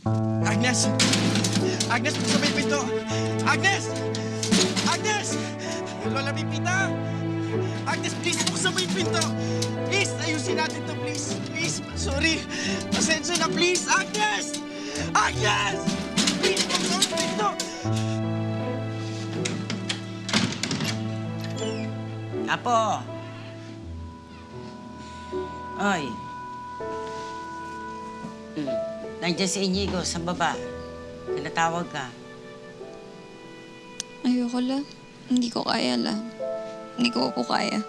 Agnes! Agnes, buksan mo yung pinto! Agnes! Agnes! Lola Pipita! Agnes, please, buksan mo yung pinto! Please, ayusin natin to, please. Please, sorry. Pasensya na, please. Agnes! Agnes! Please, buksan mo yung pinto! Apo! Oy! Nandiyan si Inigo sa baba. Tinatawag ka. Ayoko lang. Hindi ko kaya lang. Hindi ko po kaya.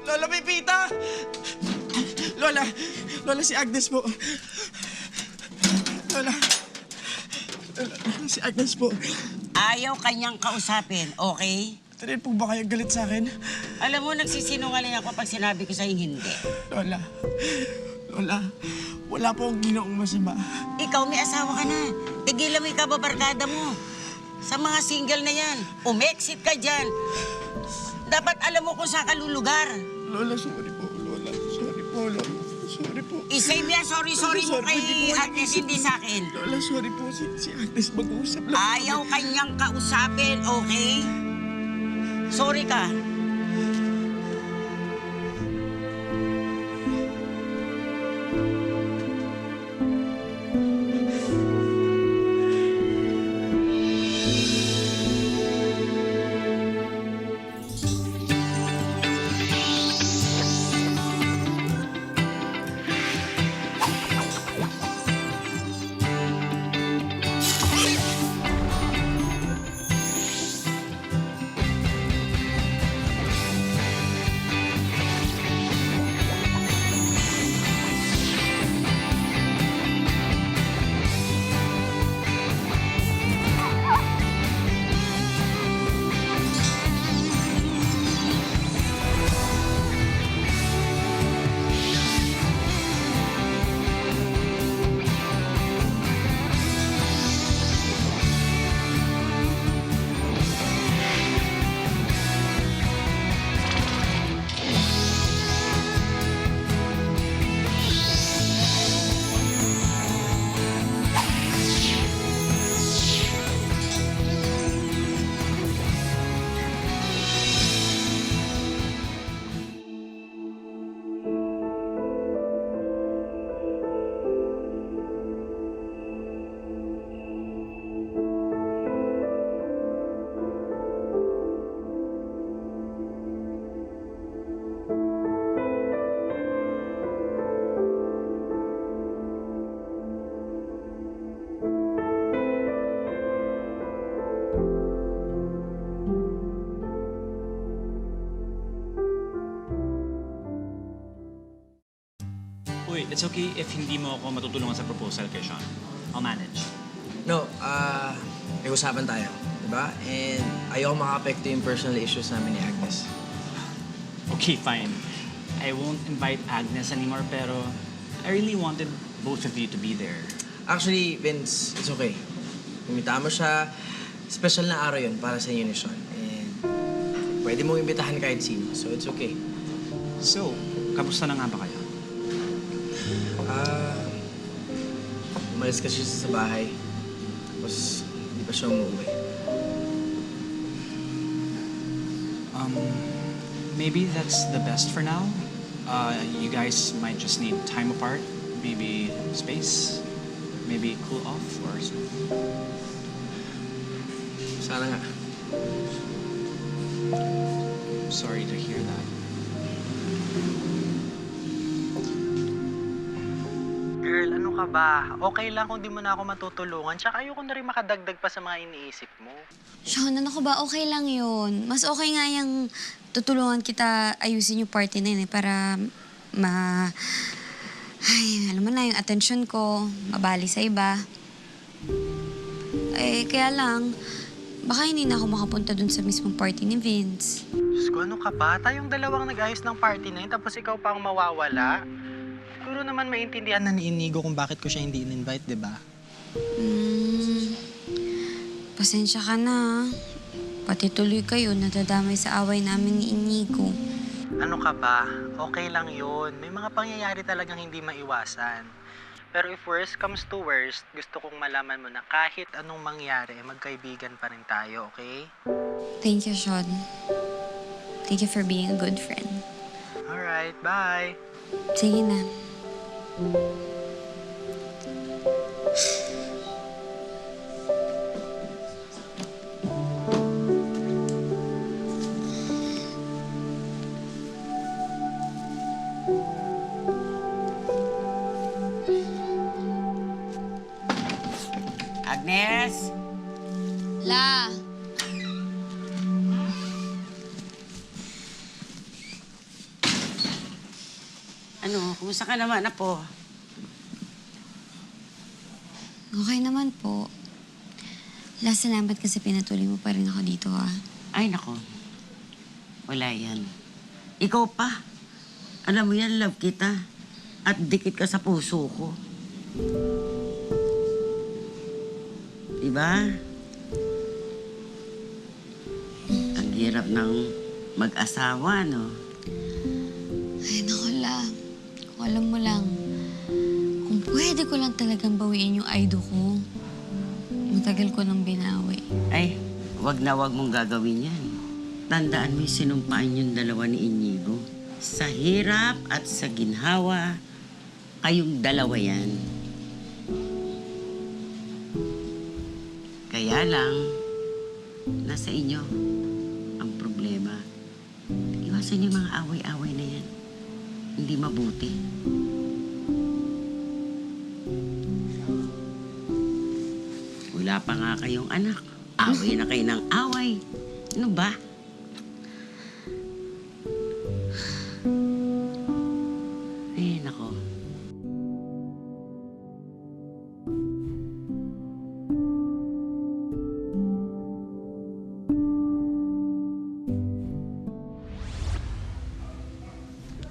Lola Pipita! Lola! Lola, si Agnes po. Lola. Lola, si Agnes po. Ayaw kanyang kausapin, okay? Ito rin po ba kayo galit sa akin? Alam mo, nagsisinungaling ako pag sinabi ko sa'yo hindi. Lola. Lola, wala po akong ginoong masama. Ikaw may asawa ka na. Tigilan mo yung kababarkada mo. Sa mga single na yan, umexit ka dyan. Dapat alam mo kung saan ka lulugar. Lola, sorry po. Lola, sorry po, Lola. Sorry po. I-save yan, sorry mo kay Agnes, hindi sa akin. Lola, sorry po. Si Agnes, mag-uusap lang. Ayaw kanyang kausapin, okay? Sorry ka. Uy, it's okay if hindi mo ako matutulungan sa proposal kay Sean. I'll manage. No, may usapan tayo, di ba? And ayoko maka-apekto yung personal issues namin ni Agnes. Okay, fine. I won't invite Agnes anymore, pero I really wanted both of you to be there. Actually, Vince, it's okay. Kumita mo siya, special na araw yun para sa inyo ni Sean. And pwede mong imbitahan kahit sino, so it's okay. So, kamusta na nga ba kayo? Umalis kasi siya sa bahay. Tapos, hindi pa siya umuwi. Maybe that's the best for now. You guys might just need time apart, maybe space, maybe cool off or something. Sana nga. Sorry to hear that. Girl, ano ka ba? Okay lang kung di mo na ako matutulungan. Tsaka ayoko na rin makadagdag pa sa mga iniisip mo. Sean, ano ko ba? Okay lang yun. Mas okay nga yung tutulungan kita ayusin yung party na yun para Ay, alam mo na, yung attention ko, mabali sa iba. Eh, kaya lang, baka hindi na ako makapunta dun sa mismong party ni Vince. Diyos ko, ano ka ba? Tayong dalawang nag-ayos ng party na yun, tapos ikaw pa ang mawawala. Siguro naman maintindihan na ni Inigo kung bakit ko siya hindi in-invite, di ba? Pasensya ka na. Pati tuloy kayo nadadamay sa away namin ni Inigo. Ano ka ba? Okay lang yun. May mga pangyayari talagang hindi maiwasan. Pero if worst comes to worst, gusto kong malaman mo na kahit anong mangyari, magkaibigan pa rin tayo, okay? Thank you, Sean. Thank you for being a good friend. Alright, bye! Sige na. Agnes! La! Ano, kumusta ka naman, Apo? Okay naman po. La, salamat kasi pinatuloy mo pa rin ako dito, ha. Ay, nako. Wala yan. Ikaw pa. Alam mo yan, love kita. At dikit ka sa puso ko. Diba? Ang hirap ng mag-asawa, no? Ay, naku, La. Kung alam mo lang, kung pwede ko lang talagang bawiin yung idol ko, matagal ko nang binawi. Ay, wag na wag mong gagawin yan. Tandaan mo yung sinumpaan yung dalawa ni Inigo. Sa hirap at sa ginhawa, kayong dalawa yan. Kaya lang, nasa inyo ang problema. Iwasan yung mga away-away na yan. Hindi mabuti. Wala pa nga kayong anak. Away na kayo ng away. Ano ba? Ay, nako.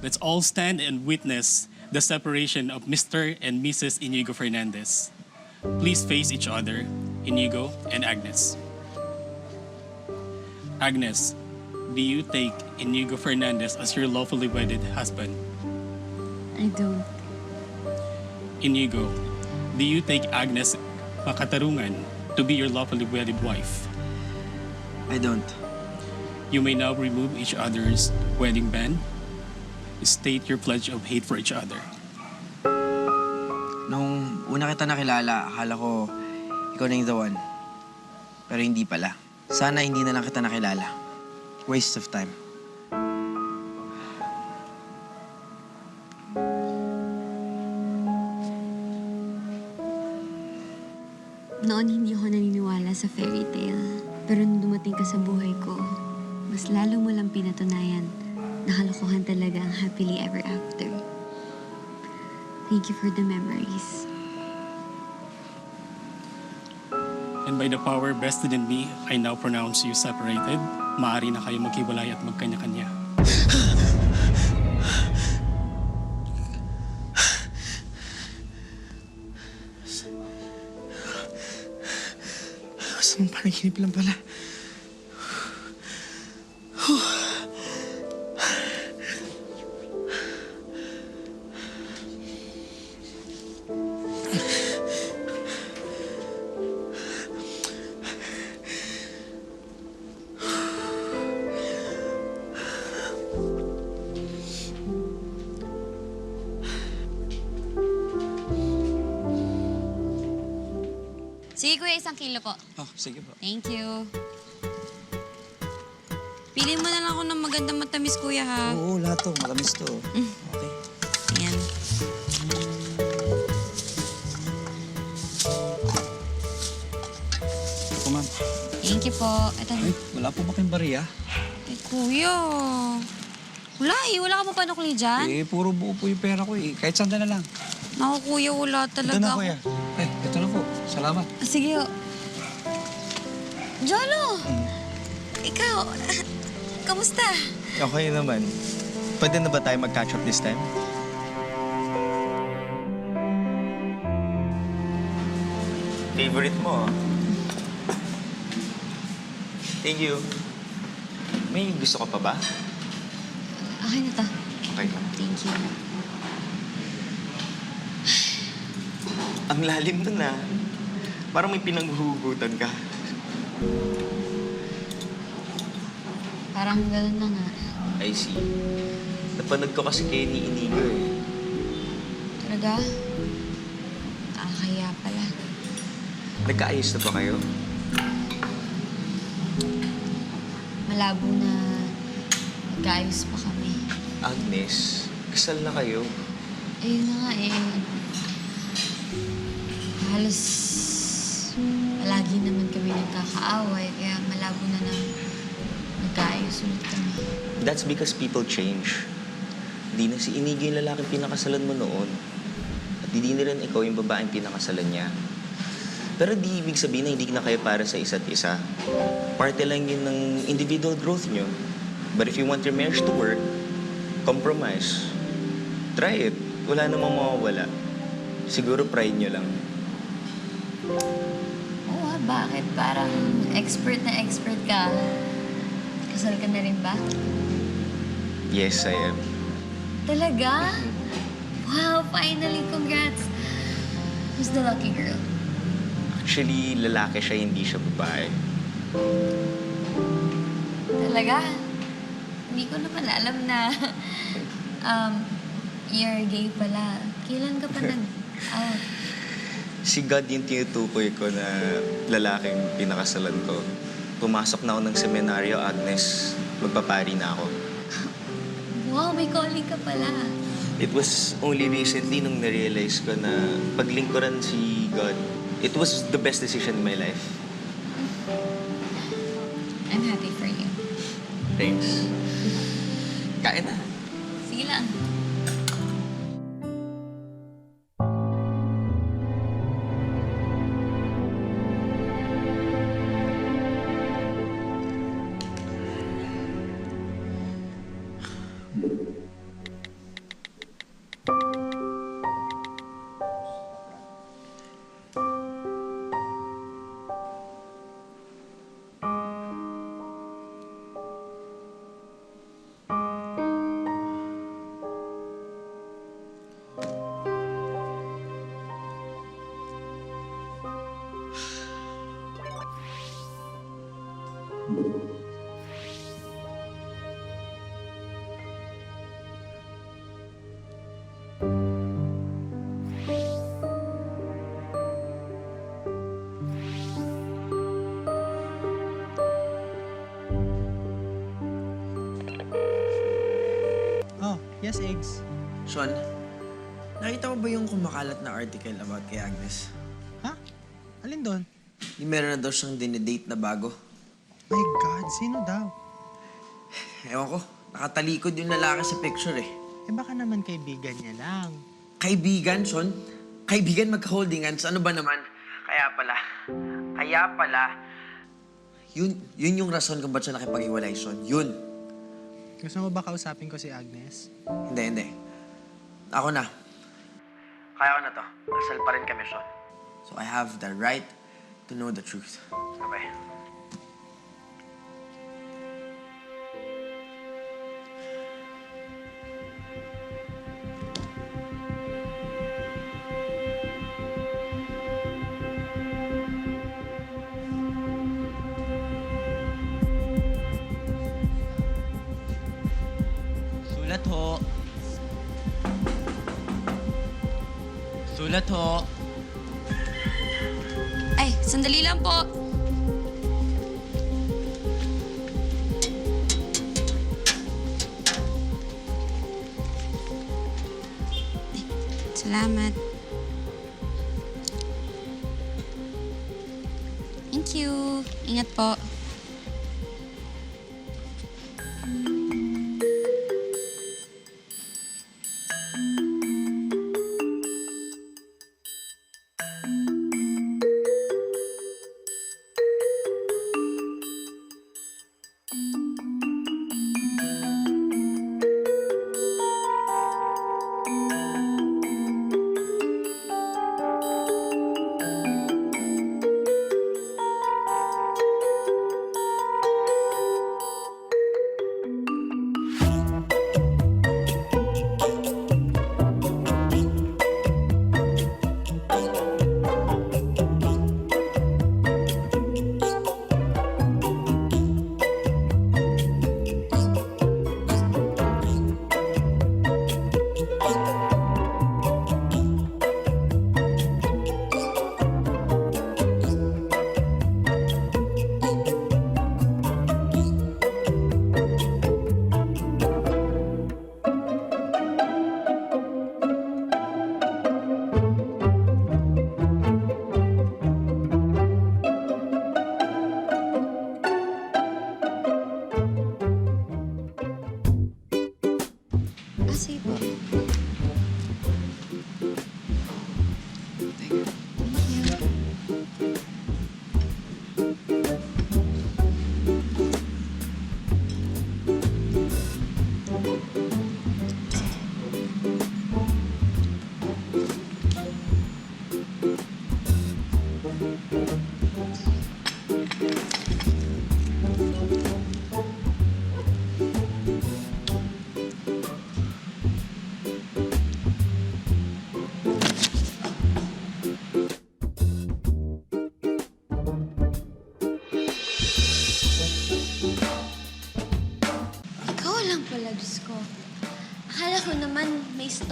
Let's all stand and witness the separation of Mr. and Mrs. Inigo Fernandez. Please face each other, Inigo and Agnes. Agnes, do you take Inigo Fernandez as your lawfully wedded husband? I don't. Inigo, do you take Agnes Makatarungan to be your lawfully wedded wife? I don't. You may now remove each other's wedding band. State your pledge of hate for each other. Nung una kita nakilala, akala ko ikaw na yung the one. Pero hindi pala. Sana hindi na lang kita nakilala. Waste of time. Noon hindi ako naniniwala sa fairy tale. Pero nung dumating ka sa buhay ko, mas lalo mo lang pinatunayan na kalokohan talaga ang happily ever after. Thank you for the memories. And by the power vested in me, I now pronounce you separated. Maaari na kayo maghiwalay at magkanya-kanya. Masamang panaginip lang pala. Sige, kuya, 1 kilo po. Oh, sige po. Thank you. Pili mo na lang ako ng magandang matamis, kuya, ha? Oo, lahat to. Matamis to. Okay. Ayan. Ako, ma'am. Thank you po. Ito. Ay, wala po ba kayong bariya? Eh, kuya. Wala eh. Wala ka pa panukli dyan? Eh, puro buo po yung pera ko eh. Kahit saan na lang. Naku, kuya. Wala talaga Ito na, ako. kuya. Ay, ito na po. Salamat. Sige. Jolo! Ikaw, kamusta? Okay naman. Pwede na ba tayo mag-catch up this time? Favorite mo, ah. Thank you. May gusto ka pa ba? Okay na to. Okay lang. Thank you. Ang lalim nun, ah. Parang may pinaghuhugutan ka. Parang gano'n na nga. I see. Napanood ko kasi kayo ni Inigo, eh. Talaga? Nakakaya pala. Nagkaayos na ba kayo? Malabo na magkaayos pa kami. Agnes, kasal na kayo. Ayun na nga eh. Halos palagi naman kami nagkakaaway, kaya malabo na magkaayos ulit kami. That's because people change. Di na si Inigo yung lalaking pinakasalan mo noon. At di na rin ikaw yung babaeng pinakasalan niya. Pero di ibig sabihin na hindi na kayo para sa isa't isa. Parte lang yun ng individual growth nyo. But if you want your marriage to work, compromise. Try it. Wala namang mawawala. Siguro pride nyo lang. Oo bakit? Parang expert na expert ka. Kasal ka na rin ba? Yes, I am. Talaga? Wow, finally, congrats! Who's the lucky girl? Actually, lalaki siya, hindi siya babae. Talaga? Hindi ko naman alam na you're gay pala. Kailan ka pa nag-out? Si God yung tinutukoy ko na lalaking pinakasalan ko. Pumasok na ako ng seminaryo, Agnes. Magpapari na ako. Wow, may calling ka pala. It was only recently nung na-realize ko na paglingkuran si God, it was the best decision in my life. I'm happy for you. Thanks. Kain na. Sige lang. Oh, yes, eggs. Sean, nakita mo ba yung kumakalat na article about kay Agnes? Ha? Alin doon? Yung meron na daw siyang dinedate na bago. My God, sino daw? Ewan ko, nakatalikod yung lalaki sa picture eh. Eh baka naman kaibigan niya lang. Kaibigan, Sean? Kaibigan magka-holding hands? Ano ba naman? Kaya pala, yun yung rason kung ba't siya nakipag-iwalay, Sean. Yun. Gusto mo ba kausapin ko si Agnes? Hindi. Ako na. Kaya ko na to. Kasal pa rin kami, Sean. So I have the right to know the truth. Okay. Sulat ho. Sulat ho. Ay, sandali lang po. Salamat. Thank you. Ingat po.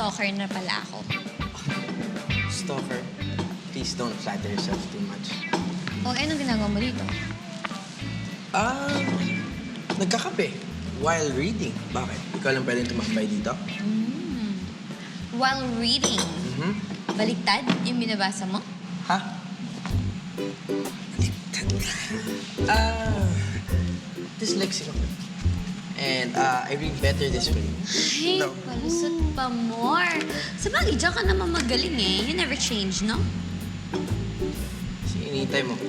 stalker na pala ako. Stalker, please don't flatter yourself too much. O, anong ginagawa mo dito? Nagkakape while reading. Bakit? Ikaw lang pwedeng tumambay dito? While reading. Baliktad yung binabasa mo? Ha? Dyslexic ako. And I read better this way. Ay, palusot pa more. Sabagay, diyan ka naman magaling eh. You never change, no? Kasi initay mo.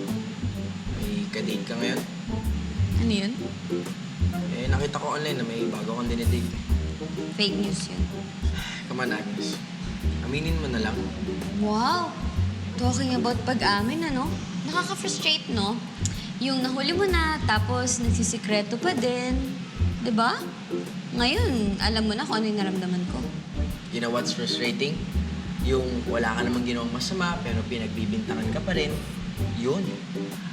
May kadate ka ngayon. Ano yun? Eh, nakita ko online na may bago kang dinedate. Fake news yun. Come on, Agnes. Aminin mo na lang. Wow! Talking about pag-amin, ano? Nakaka-frustrate, no? Yung nahuli mo na, tapos nagsisikreto pa din. 'Di ba? Ngayon, alam mo na kung ano yung naramdaman ko. You know what's frustrating? Yung wala ka namang ginawang masama, pero pinagbibintangan ka pa rin. Yun.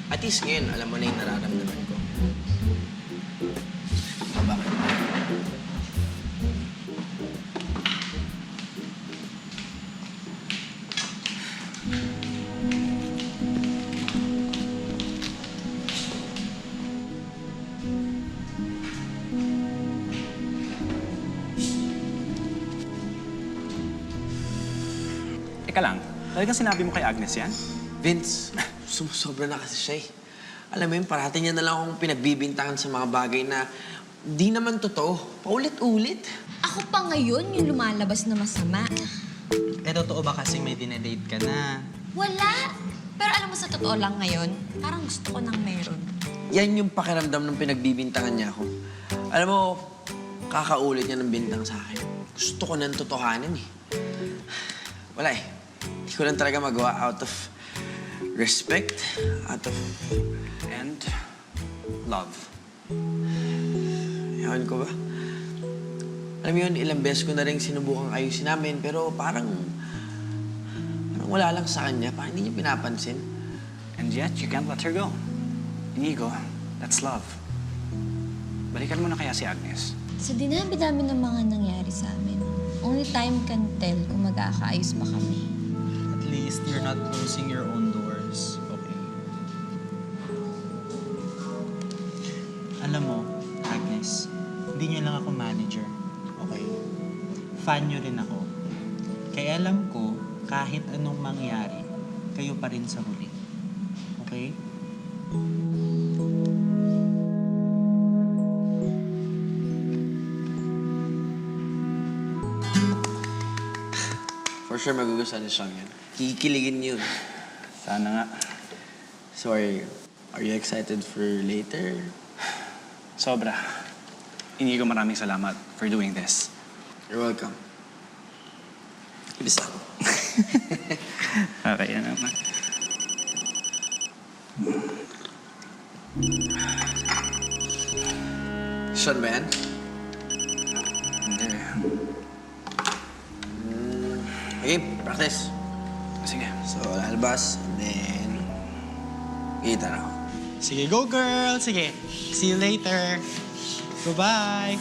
At least ngayon, alam mo na yung nararamdaman ko. Bakit? Teka lang, talagang sinabi mo kay Agnes yan? Vince, sumusobra na kasi siya eh. Alam mo yun, parati niya na lang akong pinagbibintangan sa mga bagay na di naman totoo. Paulit-ulit. Ako pa ngayon yung lumalabas na masama. Eh, totoo ba kasi may dinedate ka na? Wala! Pero alam mo sa totoo lang ngayon, parang gusto ko nang meron. Yan yung pakiramdam ng pinagbibintangan niya ako. Alam mo, kakaulit niya ng bintang sa akin. Gusto ko ng totohanan eh. Wala eh. Hindi ko lang talaga magawa out of respect, out of... And love. Ewan ko ba? Alam mo yun, ilang beses ko na rin sinubukang ayusin namin, pero parang wala lang sa kanya. Parang hindi niya pinapansin. And yet, you can't let her go. Inigo, that's love. Balikan mo na kaya si Agnes. Sa dinabi-dami ng mga nangyari sa amin, only time can tell kung mag-aakaayos ba kami. At least you're not closing your own doors, okay? Alam mo, Agnes, hindi niyo lang ako manager, okay? Fan niyo rin ako. Kaya alam ko, kahit anong mangyari, kayo pa rin sa huli. Okay? For sure, magugustuhan ni Sean yan. Kikiligin yun. Sana nga. So, are you excited for later? Sobra. Inigo, maraming salamat for doing this. You're welcome. Ibisa. Okay, yan naman. Sean ba yan? Hindi. Okay, practice. Sige. So, lalabas, and then... Kita na ako. Sige, go girl! Sige, see you later. Bye-bye!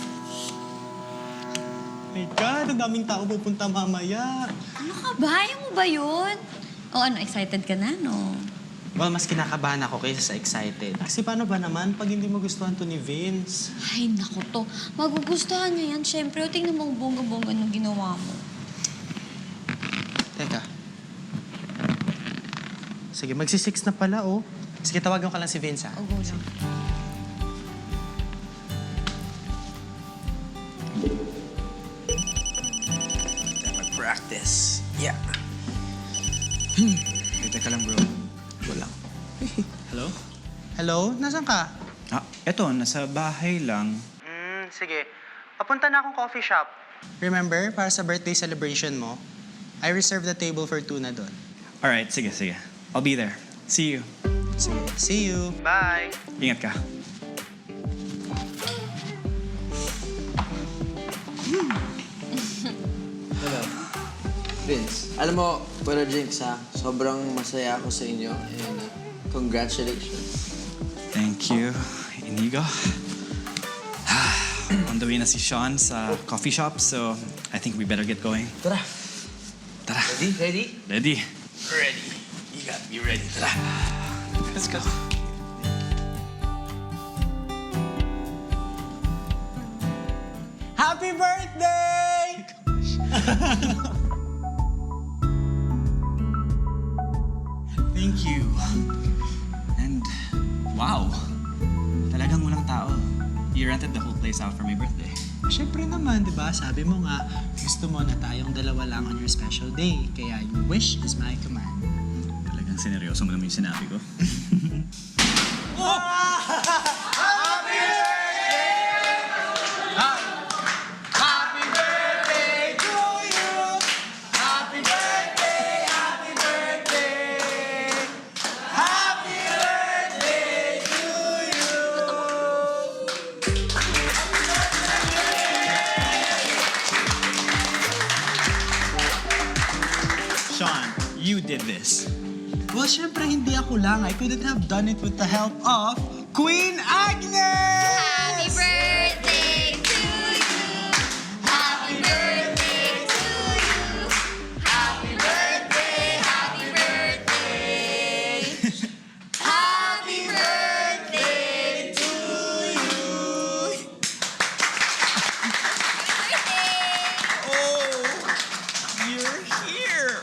My God, ang daming tao pupunta mamaya. Ano ka ba? Ayaw mo ba yun? O ano, excited ka na, no? Well, mas kinakabahan ako kaysa sa excited. Kasi paano ba naman pag hindi magustuhan to ni Vince? Ay, naku to. Magugustuhan niya yan. Siyempre, o tingnan mo ang bongga-bongga nung ginawa mo. Teka. Sige, magsi-6 na pala, oh. Sige, tawagan ka lang si Vince, ha? O, go lang. Dapat practice. Yeah. Teka lang, bro. Wala. Hello? Hello? Nasaan ka? Eto, nasa bahay lang. Sige. Papunta na akong coffee shop. Remember, para sa birthday celebration mo, I reserved the table for 2 na doon. Alright, sige. I'll be there. See you. Sige. See you. Bye. Ingat ka. Hello. Vince, alam mo, Kuya Jinx ha, sobrang masaya ako sa inyo and congratulations. Thank you, Inigo. On the way na si Sean sa coffee shop, so I think we better get going. Tara. Tara. Ready? Ready? Ready? Ready. You got me ready. Tara. Let's go. Happy birthday! Thank you. And wow, talagang walang tao. You rented the whole place out for my birthday. Siyempre naman, di ba? Sabi mo nga, gusto mo na tayong dalawa lang on your special day. Kaya your wish is my command. Talagang sineryoso mo naman yung sinabi ko. Sean, you did this. Well, siyempre hindi ako lang. I couldn't have done it with the help of Queen Agnes! Happy birthday to you! Happy birthday to you! Happy birthday, happy birthday! Happy birthday to you! Happy birthday! Oh, you're here.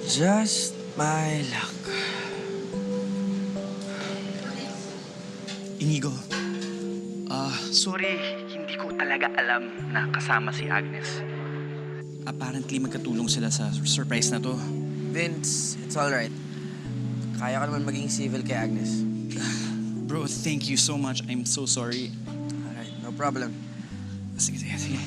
Just my luck. Inigo, Sorry, hindi ko talaga alam na kasama si Agnes. apparently magkatulong sila sa surprise na to. Vince, it's alright. Kaya ka naman maging civil kay Agnes. Bro, thank you so much. I'm so sorry. Alright, no problem. Sige, sige, sige.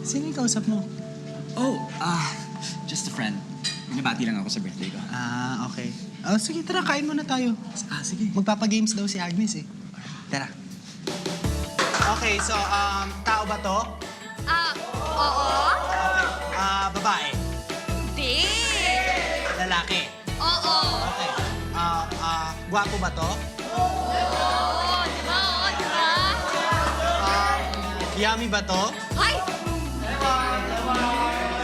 Sino yung kausap mo? Oh, just a friend. Binabati lang ako sa birthday ko. Ah, okay. Oh, sige, tara, kain muna tayo. Sige. Magpapagames daw si Agnes eh. Tara. Okay, so, tao ba to? Oo? Babae. Hindi! Lalaki. Oo! Okay. Gwapo ba to? Oo, di ba? Oo, di ba? Yummy ba to? Ay!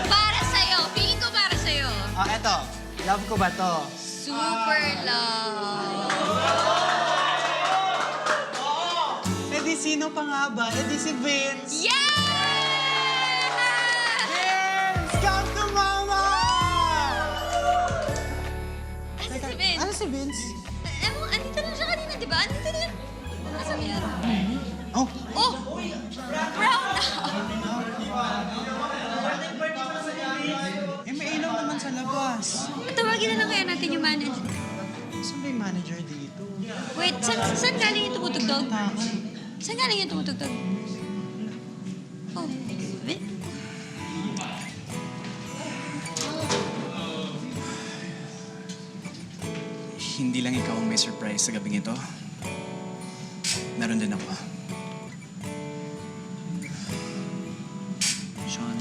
Para sa'yo. Feeling ko para sa'yo. Eto. Love ko ba to? Super love. Eh di sino pa nga ba? Eh di si Vince. Yeah! Vince! Come to mama! Asa si Vince? Ano si Vince? Andito lang siya kanina, di ba? Andito lang. Asa yan? Oh, Oh! Brown na! eh may ilaw naman sa labas. Tawagin na lang kaya natin yung manager. Saan ba yung manager dito? Wait, saan galing yung tumutugtog? Saan galing yung tumutugtog? Oh, Vin? Hindi lang ikaw ang may surprise sa gabing ito. Meron din ako. Sean,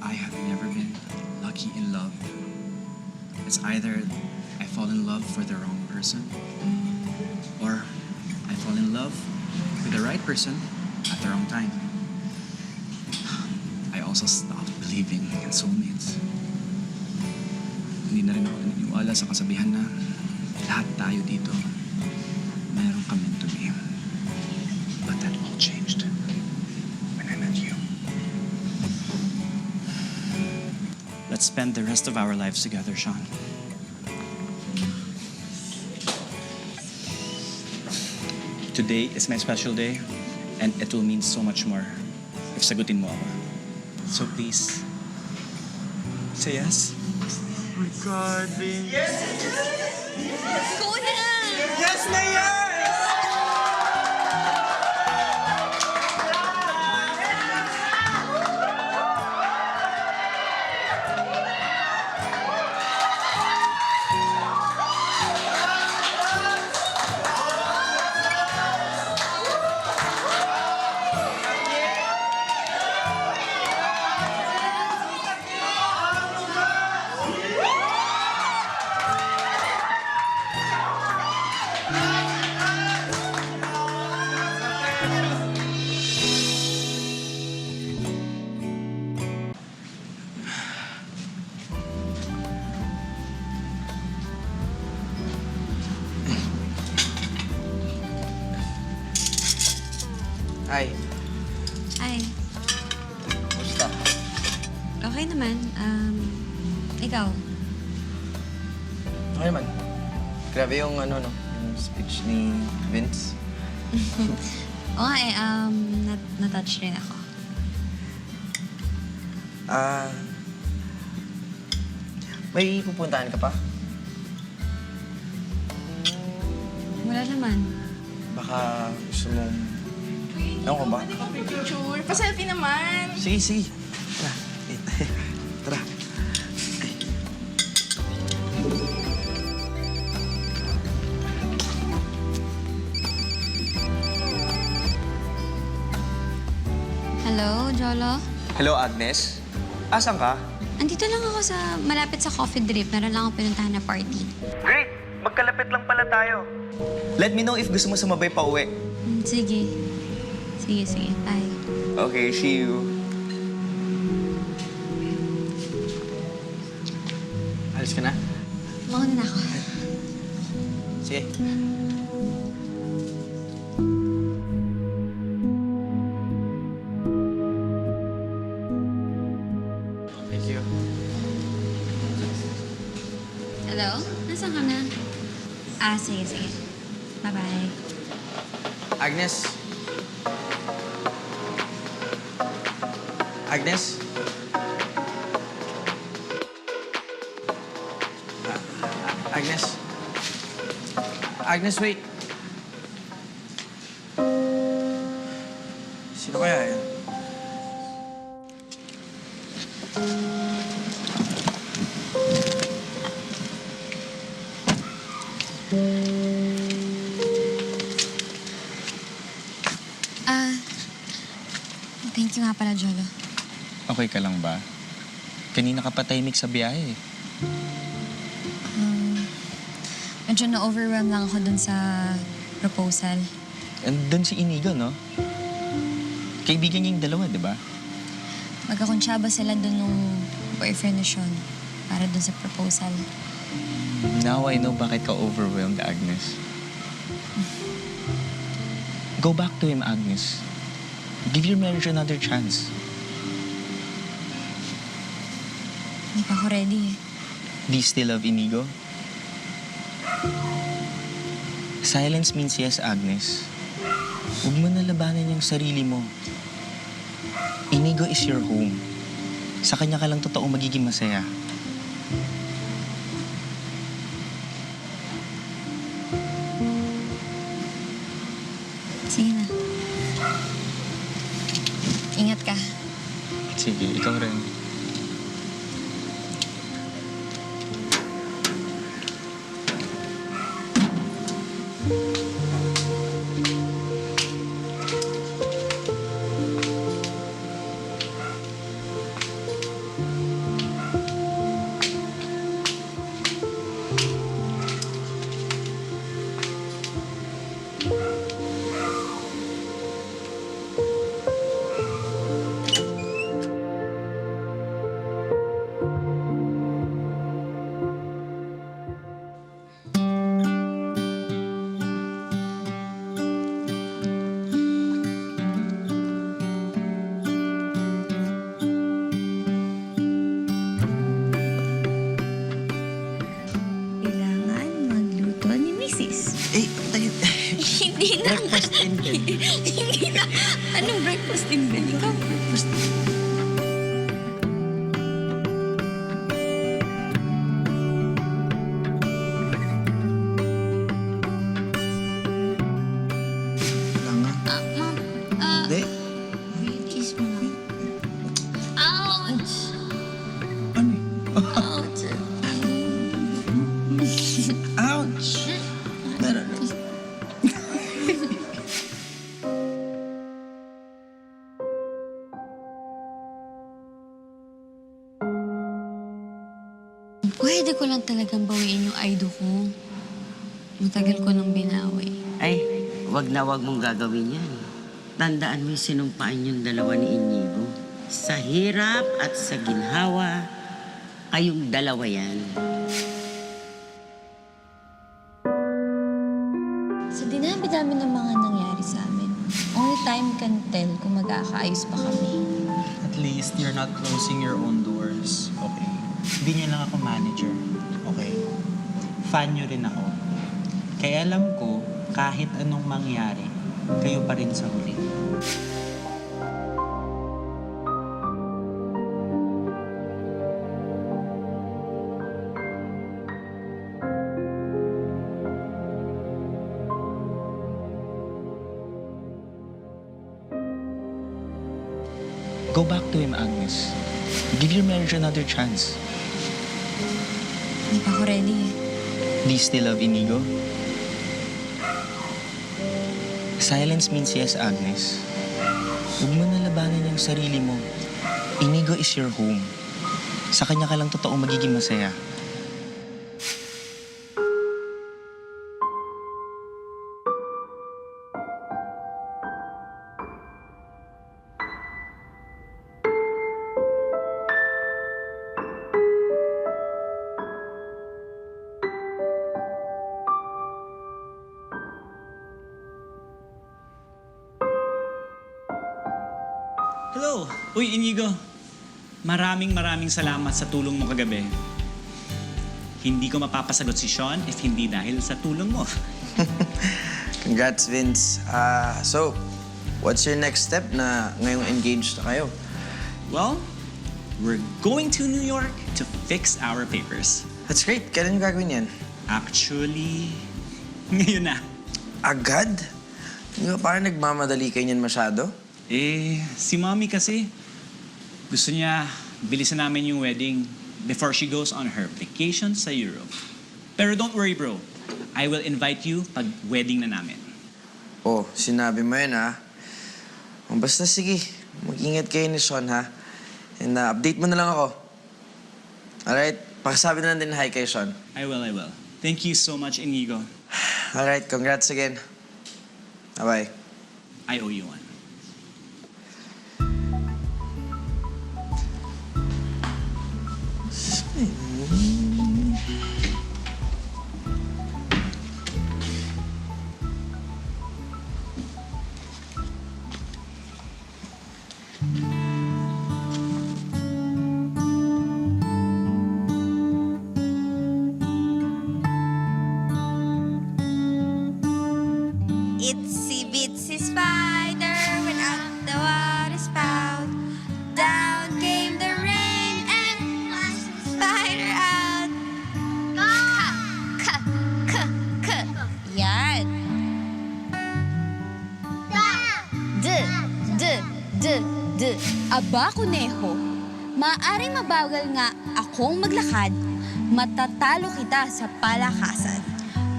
I have never been lucky in love. It's either I fall in love for the wrong person or I fall in love with the right person at the wrong time. I also stopped believing in soulmates. Hindi na rin ako naniniwala sa kasabihan na lahat tayo dito meron ka meant to be. But that all changed when I met you. Let's spend the rest of our lives together, Sean. Today is my special day, and it will mean so much more if sagutin mo ako. So please, say yes. Go na! Yes na yes! Okay naman. Ikaw? Okay naman. Grabe yung yung speech ni Vince. Oo nga natouch rin ako. May pupuntahan ka pa? Wala naman. Baka gusto mong... Ewan ko ba? Picture. Pa-selfie naman. Sige, sige. Tara. Tara. Hello, Jolo? Hello, Agnes? Asan ka? Andito lang ako malapit sa coffee drip. Meron lang akong pinuntahan na party. Great! Magkalapit lang pala tayo. Let me know if gusto mo sumabay pa uwi. Sige. Sige. Bye. Okay, see you. Alis ka na? Mauna na ako. Sige. Thank you. Hello? Nasaan ka na? Sige. Bye-bye. Agnes? Agnes? Agnes? Agnes, wait. Sino kaya yan? Thank you nga pala, Jolo. Okay ka lang ba? Kanina ka pa tahimik sa biyahe. Medyo na-overwhelm lang ako dun sa proposal. And doon si Inigo, no? Kaibigan niya yung dalawa, di ba? Magkakuntsaba sila dun nung boyfriend ni Sean para dun sa proposal. Now I know bakit ka overwhelmed, Agnes. Go back to him, Agnes. Give your marriage another chance. Hindi pa ako ready eh. Do you still love Inigo? Silence means yes, Agnes. Huwag mo na labanan yung sarili mo. Inigo is your home. Sa kanya ka lang totoong magiging masaya. Sige na. Ingat ka. Sige, ikaw rin. Kailangan magluto ni Mrs. Eh, tayo. Hindi na. Breakfast in bed. Hindi na. Anong breakfast in bed? Ikaw, breakfast Mom. Hindi. Kiss mo lang. Ouch! Ano? Ouch! Ouch! Meron. Pwede ko lang talagang bawiin yung idol ko. Matagal ko nang binawi. Ay, wag na wag mong gagawin yan. Tandaan mo yung sinumpaan yung dalawa ni Inigo. Sa hirap at sa ginhawa, kayong dalawa yan. Sa dinami-dami ng mga nangyari sa amin, only time can tell kung mag-aakaayos pa kami. least you're not closing your own doors, okay? Hindi nyo lang ako manager, okay? Fan nyo rin ako. Kaya alam ko, kahit anong mangyari, kayo pa rin sa huli. Go back to him, Agnes. Give your marriage another chance. Hindi pa ako ready eh. Do you still love Inigo? Silence means yes, Agnes. Huwag mo nalabanan yung sarili mo. Inigo is your home. Sa kanya ka lang totoo magiging masaya. Hello! Uy, Inigo. Maraming salamat sa tulong mo kagabi. Hindi ko mapapasagot si Sean if hindi dahil sa tulong mo. Congrats, Vince. So, what's your next step na ngayong engaged na kayo? Well, we're going to New York to fix our papers. That's great. Kailan yung gagawin yan? Actually, ngayon na. Agad? Hindi ba parang nagmamadali kayo niyan masyado? Si Mommy kasi, gusto niya bilisan namin yung wedding before she goes on her vacation sa Europe. Pero don't worry, bro. I will invite you pag wedding na namin. Oh, sinabi mo yun, ha? Basta sige, mag-ingat kayo ni Sean, ha? And update mo na lang ako. Alright? Pakisabi na lang din hi kay Sean. I will. Thank you so much, Inigo. Alright, congrats again. Bye-bye. I owe you one. Itsy bitsy spider went out the water spout. Down came the rain and flushed the spider out. Ka. Yan. D. Aba, kuneho. Maaring mabagal nga akong maglakad, matatalo kita sa palakasan.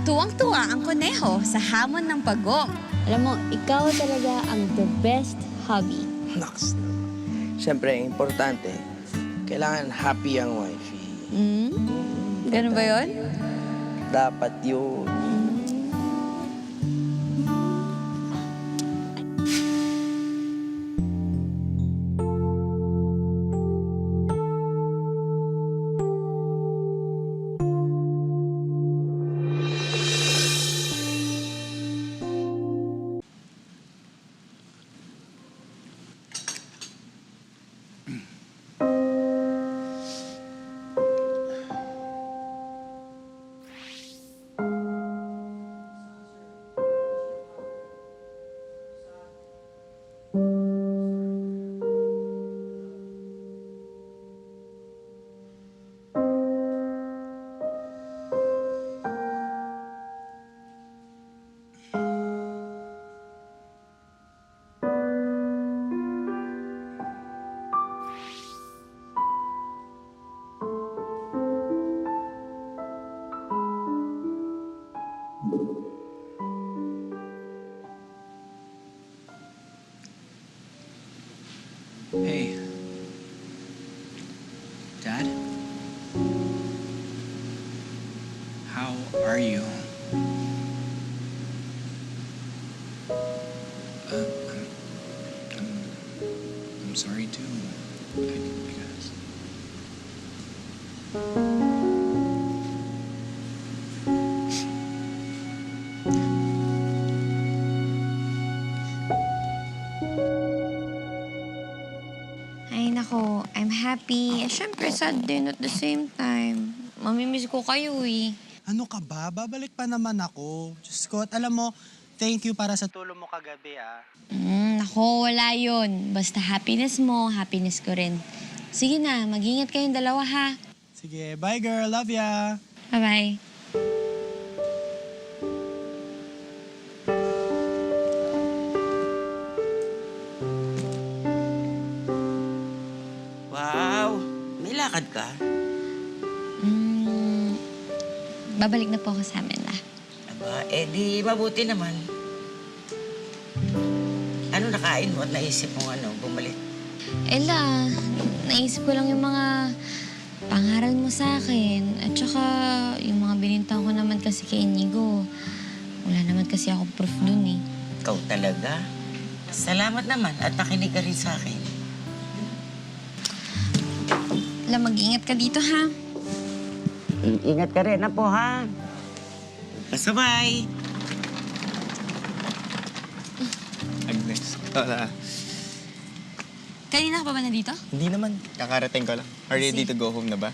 Tuwang-tuwa ang kuneho sa hamon ng pagong. Alam mo, ikaw talaga ang the best hobby. Naks. Siyempre, importante, kailangan happy ang wifey. Ganun ba yun? Dapat yun. Hey. Dad? How are you? I'm sorry too, I guess. Ay, nako. I'm happy. Eh, syempre, sad din at the same time. Mamimiss ko kayo eh. Ano ka ba? Babalik pa naman ako. Diyos ko, at alam mo, thank you para sa Tulong mo kagabi, ah. Nako, wala yun. Basta happiness mo, happiness ko rin. Sige na, mag-ingat kayong dalawa ha. Sige, bye girl. Love ya. Bye-bye. Wow! May lakad ka? Babalik na po ako sa amin na. Aba, di mabuti naman. Ano nakain mo at naisip mo bumalik? Ella, naisip ko lang yung mga pangaral mo sa akin. At saka yung mga binintang ko naman kasi kay Inigo. Wala naman kasi ako proof dun eh. Ikaw talaga? Salamat naman at nakinig ka rin sa akin. Ella, mag-ingat ka dito ha. Ingat ka rin po, ha? Kasabay! Agnes, Lola. Kanina ka pa ba nandito? Hindi naman. Kakarating ko lang. Are you ready to go home na ba?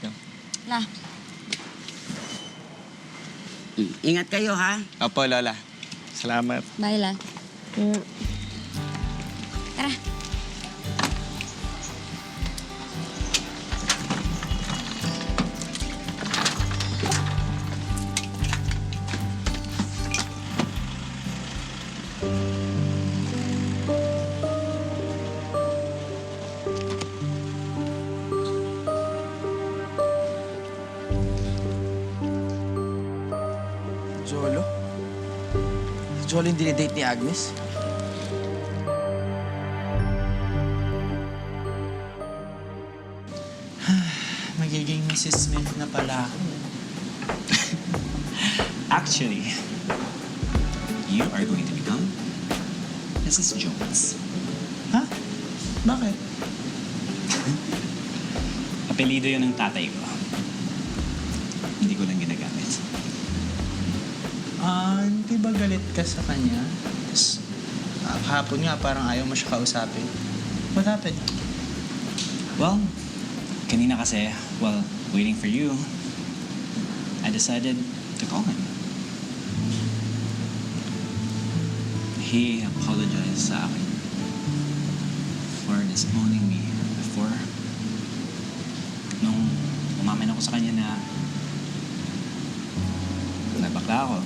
No. La. Ingat kayo, ha? Opo, Lola. Salamat. Bye, La. Tara. Jolo? Jolo yung dinidate ni Agnes? Magiging Mrs. Smith na pala ako. Actually, you are going to become Mrs. Jones. Ha? Bakit? Apelido yun ng tatay ko. Hindi ko lang ginagamit. Hindi ba galit ka sa kanya? Tapos, hapon nga parang ayaw mo siya kausapin. What happened? Well, kanina kasi, while waiting for you, I decided to call him. He apologized sa akin for disowning me before. Nung umamin ako sa kanya na nabakla ako.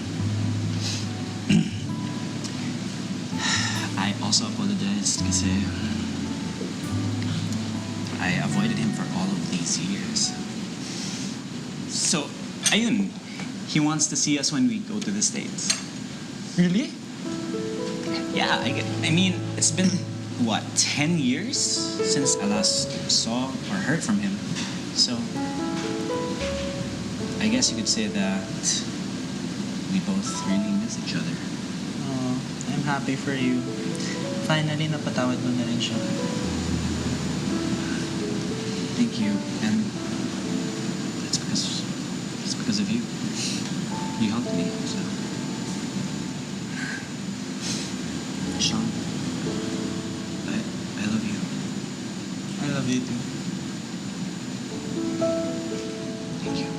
I also apologized kasi I avoided him for all of these years. So, ayun. He wants to see us when we go to the States. Really? Yeah, I mean, it's been, what, 10 years since I last saw or heard from him. So, I guess you could say that we both really miss each other. Oh, I'm happy for you. Finally, napatawad mo na rin siya. Thank you, and it's because of you. You helped me, so. Sean, I love you. I love you too. Thank you.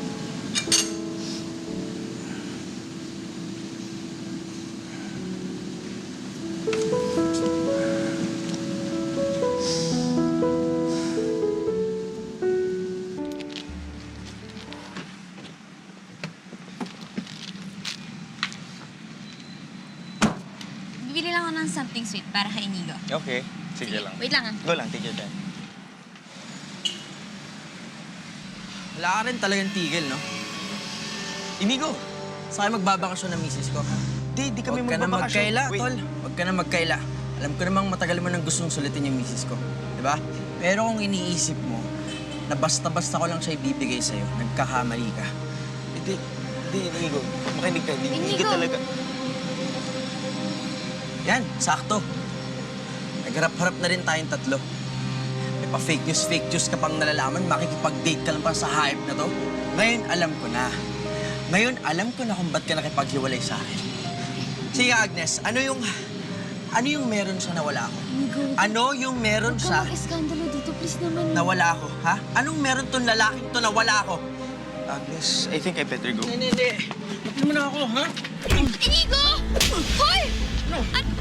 Bibili lang ako ng something sweet para kay Inigo. Okay. Sige lang. Wait lang ah. Go lang, take your time. Wala ka rin talagang tigil, no? Inigo, saan magbabakasyon ng misis ko? Di kami Huwag ka na magbabakasyon. magkaila, Wait. tol. Huwag ka na magkaila. Alam ko namang matagal mo nang gustong sulitin yung misis ko. Di ba? Pero kung iniisip mo na basta-basta ko lang siya ibibigay sa'yo, nagkakamali ka. Hindi, Inigo. Makinig ka. Hindi Inigo. ka talaga. Yan, sakto. Nagharap-harap na rin tayong tatlo. May pa-fake news ka pang nalalaman, makikipag-date ka lang pa sa hype na to. Ngayon, alam ko na. Ngayon, alam ko na kung ba't ka nakipaghiwalay sa akin. Sige, Agnes, ano yung Ano yung meron siya na wala ako? Inigo, Ano yung meron huwag siya ka mag-eskandalo dito. Please naman. na wala ako, ha? Anong meron tong lalaking to na wala ako? Agnes, I think I better go. Hindi. Bakit mo na ako, ha? Inigo! Hoy! Ano